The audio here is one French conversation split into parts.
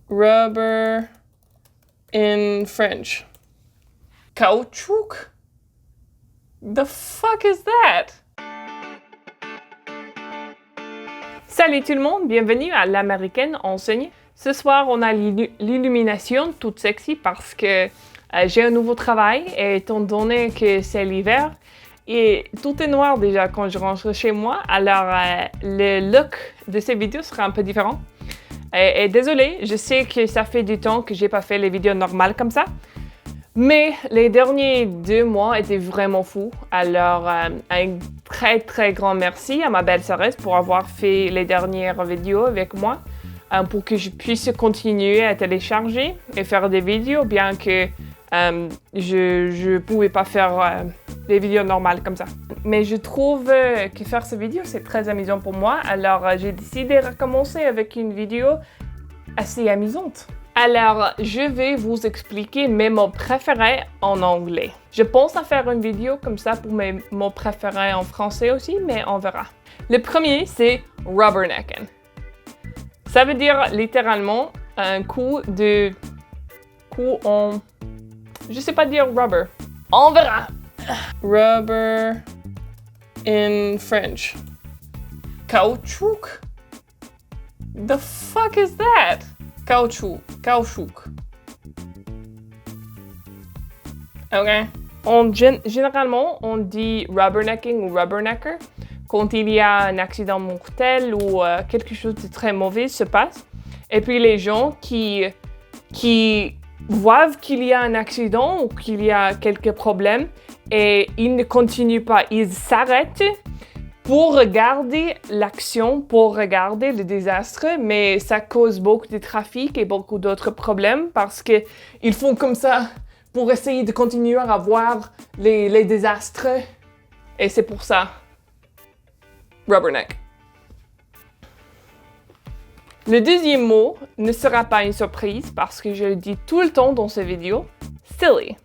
Rubber in French. Caoutchouc? The fuck is that? Salut tout le monde, bienvenue à l'Américaine Enseigne. Ce soir, on a l'illumination toute sexy parce que j'ai un nouveau travail et étant donné que c'est l'hiver et tout est noir déjà quand je rentre chez moi, alors le look de ces vidéos sera un peu différent. Et désolé, je sais que ça fait du temps que j'ai pas fait les vidéos normales comme ça, mais les derniers 2 mois étaient vraiment fous. Alors, un très grand merci à ma belle sœuresse pour avoir fait les dernières vidéos avec moi, pour que je puisse continuer à télécharger et faire des vidéos, bien que je pouvais pas faire des vidéos normales comme ça. Mais je trouve que faire ces vidéos, c'est très amusant pour moi. Alors, j'ai décidé de recommencer avec une vidéo assez amusante. Alors, je vais vous expliquer mes mots préférés en anglais. Je pense à faire une vidéo comme ça pour mes mots préférés en français aussi, mais on verra. Le premier, c'est rubbernecking. Ça veut dire littéralement un coup en... Je sais pas dire rubber. On verra. Rubber in French. Caoutchouc? The fuck is that? Caoutchouc. Ok. Généralement, on dit rubbernecking ou rubbernecker quand il y a un accident mortel ou quelque chose de très mauvais se passe. Et puis les gens qui voient qu'il y a un accident ou qu'il y a quelques problèmes et ils ne continuent pas, ils s'arrêtent pour regarder l'action, pour regarder le désastre, mais ça cause beaucoup de trafic et beaucoup d'autres problèmes parce qu'ils font comme ça pour essayer de continuer à voir les désastres. Et c'est pour ça. Rubberneck. Le deuxième mot ne sera pas une surprise parce que je le dis tout le temps dans ces vidéos, silly.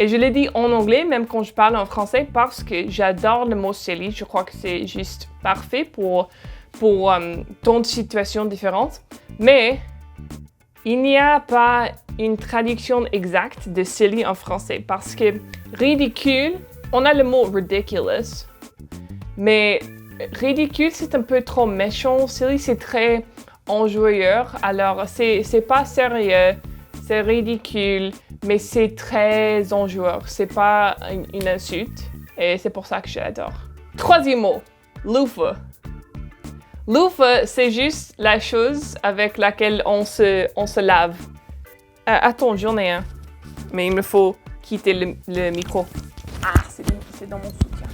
Et je le dis en anglais, même quand je parle en français, parce que j'adore le mot silly. Je crois que c'est juste parfait pour tant de situations différentes. Mais il n'y a pas une traduction exacte de silly en français parce que ridicule, on a le mot ridiculous, mais ridicule, c'est un peu trop méchant. Silly, c'est très enjoueur. Alors, c'est pas sérieux, c'est ridicule. Mais c'est très enjoueur, c'est pas une insulte et c'est pour ça que je l'adore. Troisième mot, loofah. Loofah, c'est juste la chose avec laquelle on se lave. Attends, j'en ai un, mais il me faut quitter le micro. Ah, c'est dans mon soutien.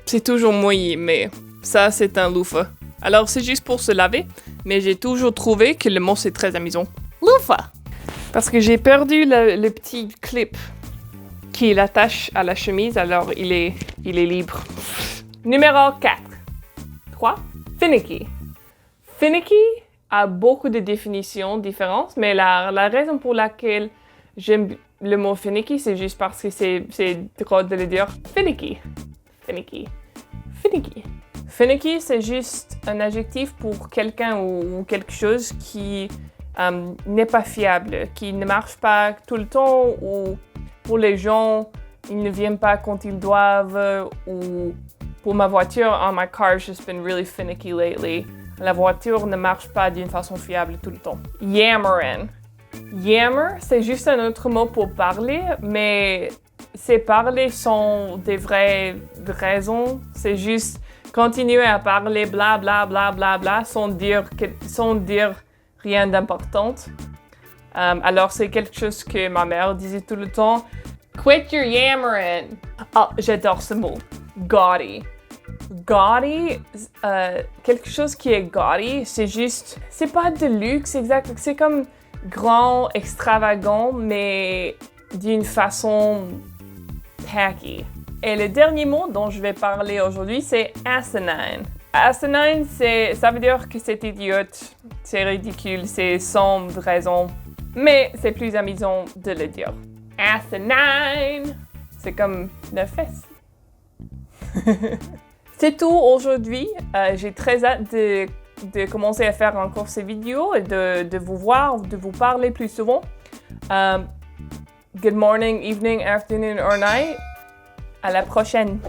C'est toujours mouillé, mais ça, c'est un loofah. Alors, c'est juste pour se laver, mais j'ai toujours trouvé que le mot, c'est très amusant. Loofah! Parce que j'ai perdu le petit clip qui l'attache à la chemise, alors il est libre. Numéro 4. 3. Finicky. Finicky a beaucoup de définitions différentes, mais la raison pour laquelle j'aime le mot finicky, c'est juste parce que c'est drôle de le dire. Finicky. Finicky. Finicky. Finicky, c'est juste un adjectif pour quelqu'un ou quelque chose qui n'est pas fiable, qui ne marche pas tout le temps ou pour les gens, ils ne viennent pas quand ils doivent ou pour ma voiture, my car's just been really finicky lately. La voiture ne marche pas d'une façon fiable tout le temps. Yammering. Yammer, c'est juste un autre mot pour parler, mais c'est parler sans des vraies raisons. C'est juste continuer à parler bla bla bla bla bla sans dire rien d'important. Alors c'est quelque chose que ma mère disait tout le temps. Quit your yammering. Ah, j'adore ce mot. Gaudy. Gaudy, quelque chose qui est gaudy, c'est pas de luxe exact, c'est comme grand, extravagant, mais d'une façon tacky. Et le dernier mot dont je vais parler aujourd'hui, c'est asinine. Asinine, ça veut dire que c'est idiote, c'est ridicule, c'est sans raison, mais c'est plus amusant de le dire. Asinine! C'est comme la fesse. C'est tout aujourd'hui. J'ai très hâte de de commencer à faire encore ces vidéos et de vous voir, de vous parler plus souvent. Good morning, evening, afternoon or night. À la prochaine.